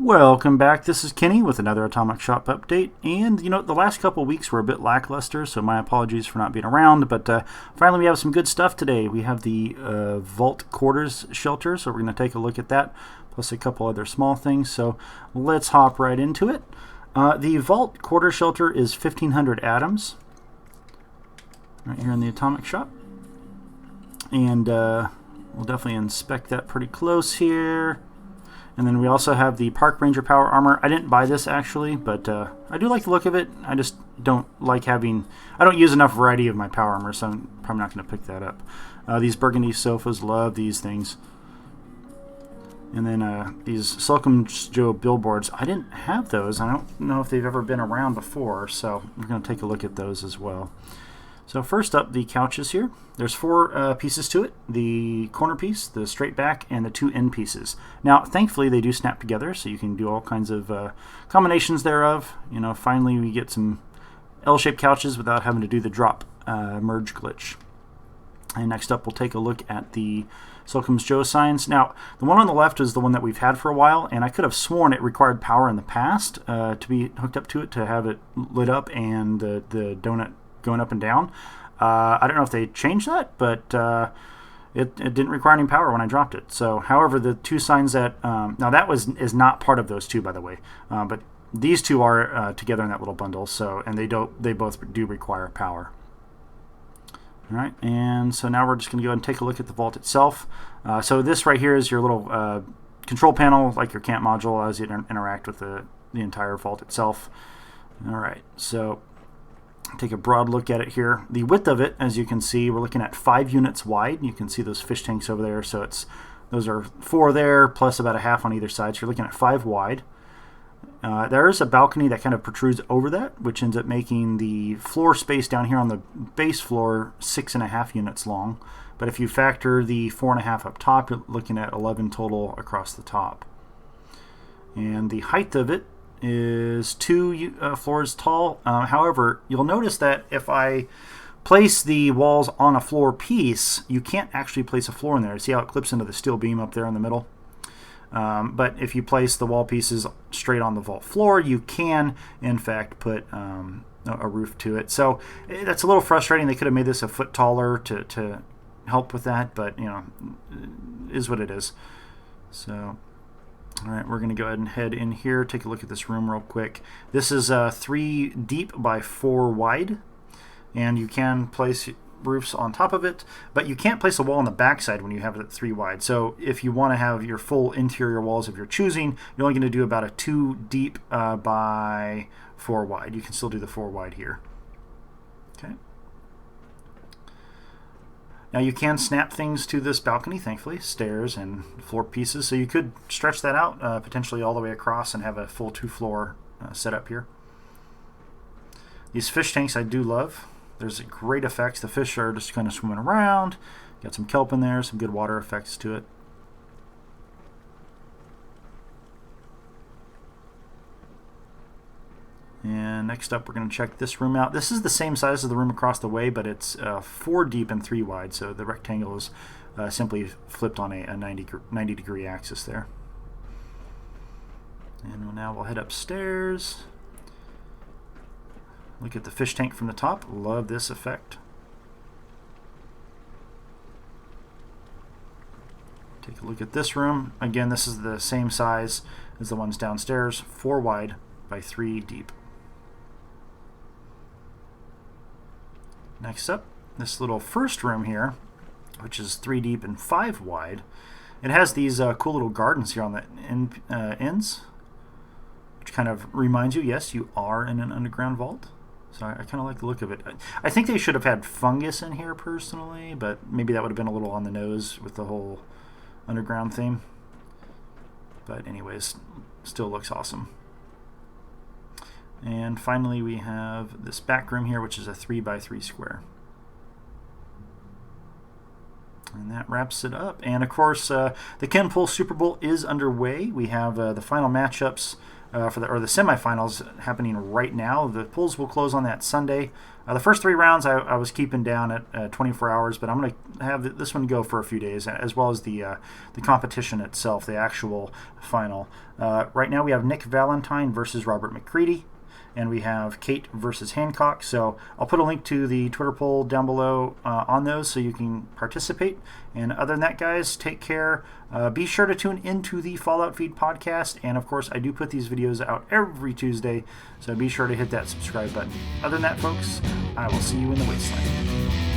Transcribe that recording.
Welcome back. This is Kenny with another Atomic Shop update. And, the last couple weeks were a bit lackluster, so my apologies for not being around. But finally, we have some good stuff today. We have the Vault Quarters Shelter, so we're going to take a look at that, plus a couple other small things. So let's hop right into it. The Vault Quarter Shelter is 1,500 atoms, right here in the Atomic Shop. And we'll definitely inspect that pretty close here. And then we also have the Park Ranger Power Armor. I didn't buy this actually, but I do like the look of it. I just don't like having... I don't use enough variety of my Power Armor, so I'm probably not going to pick that up. These Burgundy sofas, love these things. And then these Slocum Joe billboards. I didn't have those. I don't know if they've ever been around before, so we're going to take a look at those as well. So first up, the couches here. There's four pieces to it. The corner piece, the straight back, and the two end pieces. Now, thankfully, they do snap together, so you can do all kinds of combinations thereof. Finally, we get some L-shaped couches without having to do the drop merge glitch. And next up, we'll take a look at the Slocum's Joe signs. Now, the one on the left is the one that we've had for a while, and I could have sworn it required power in the past to be hooked up to it to have it lit up and the donut going up and down. I don't know if they changed that, but it didn't require any power when I dropped it. So, however, the two signs that now that is not part of those two, by the way, but these two are together in that little bundle. So, and they both do require power. All right, and so now we're just going to go ahead and take a look at the vault itself. So this right here is your little control panel, like your camp module, as you interact with the entire vault itself. All right, so take a broad look at it here. The width of it, as you can see, we're looking at 5 units wide. You can see those fish tanks over there. So those are 4 there, plus about a half on either side. So you're looking at 5 wide. There is a balcony that kind of protrudes over that, which ends up making the floor space down here on the base floor 6.5 units long. But if you factor the 4.5 up top, you're looking at 11 total across the top. And the height of it is 2 floors tall. However, you'll notice that if I place the walls on a floor piece, you can't actually place a floor in there. See how it clips into the steel beam up there in the middle? But if you place the wall pieces straight on the vault floor, you can, in fact, put a roof to it. So that's a little frustrating. They could have made this a foot taller to help with that, but, it is what it is. So... all right, we're going to go ahead and head in here, take a look at this room real quick. This is 3 deep by 4 wide, and you can place roofs on top of it, but you can't place a wall on the backside when you have it at 3 wide. So if you want to have your full interior walls of your choosing, you're only going to do about a 2 deep by 4 wide. You can still do the 4 wide here. Okay. Now you can snap things to this balcony, thankfully, stairs and floor pieces, so you could stretch that out potentially all the way across and have a full 2-floor setup here. These fish tanks I do love. There's great effects. The fish are just kind of swimming around. Got some kelp in there, some good water effects to it. And next up, we're going to check this room out. This is the same size as the room across the way, but it's 4 deep and 3 wide, so the rectangle is simply flipped on a 90-degree axis there. And now we'll head upstairs. Look at the fish tank from the top. Love this effect. Take a look at this room. Again, this is the same size as the ones downstairs, 4 wide by 3 deep. Next up, this little first room here, which is 3 deep and 5 wide. It has these cool little gardens here on the ends, which kind of reminds you, yes, you are in an underground vault. So I kind of like the look of it. I think they should have had fungus in here personally, but maybe that would have been a little on the nose with the whole underground theme. But anyways, still looks awesome. And finally, we have this back room here, which is a 3 by 3 square. And that wraps it up. And of course, the Ken Pull Super Bowl is underway. We have the final matchups for the semifinals happening right now. The pools will close on that Sunday. The first 3 rounds I was keeping down at 24 hours, but I'm going to have this one go for a few days, as well as the competition itself, the actual final. Right now we have Nick Valentine versus Robert McCready, and we have Kate versus Hancock. So I'll put a link to the Twitter poll down below on those so you can participate. And other than that, guys, take care. Be sure to tune into the Fallout Feed podcast. And of course, I do put these videos out every Tuesday, so be sure to hit that subscribe button. Other than that, folks, I will see you in the wasteland.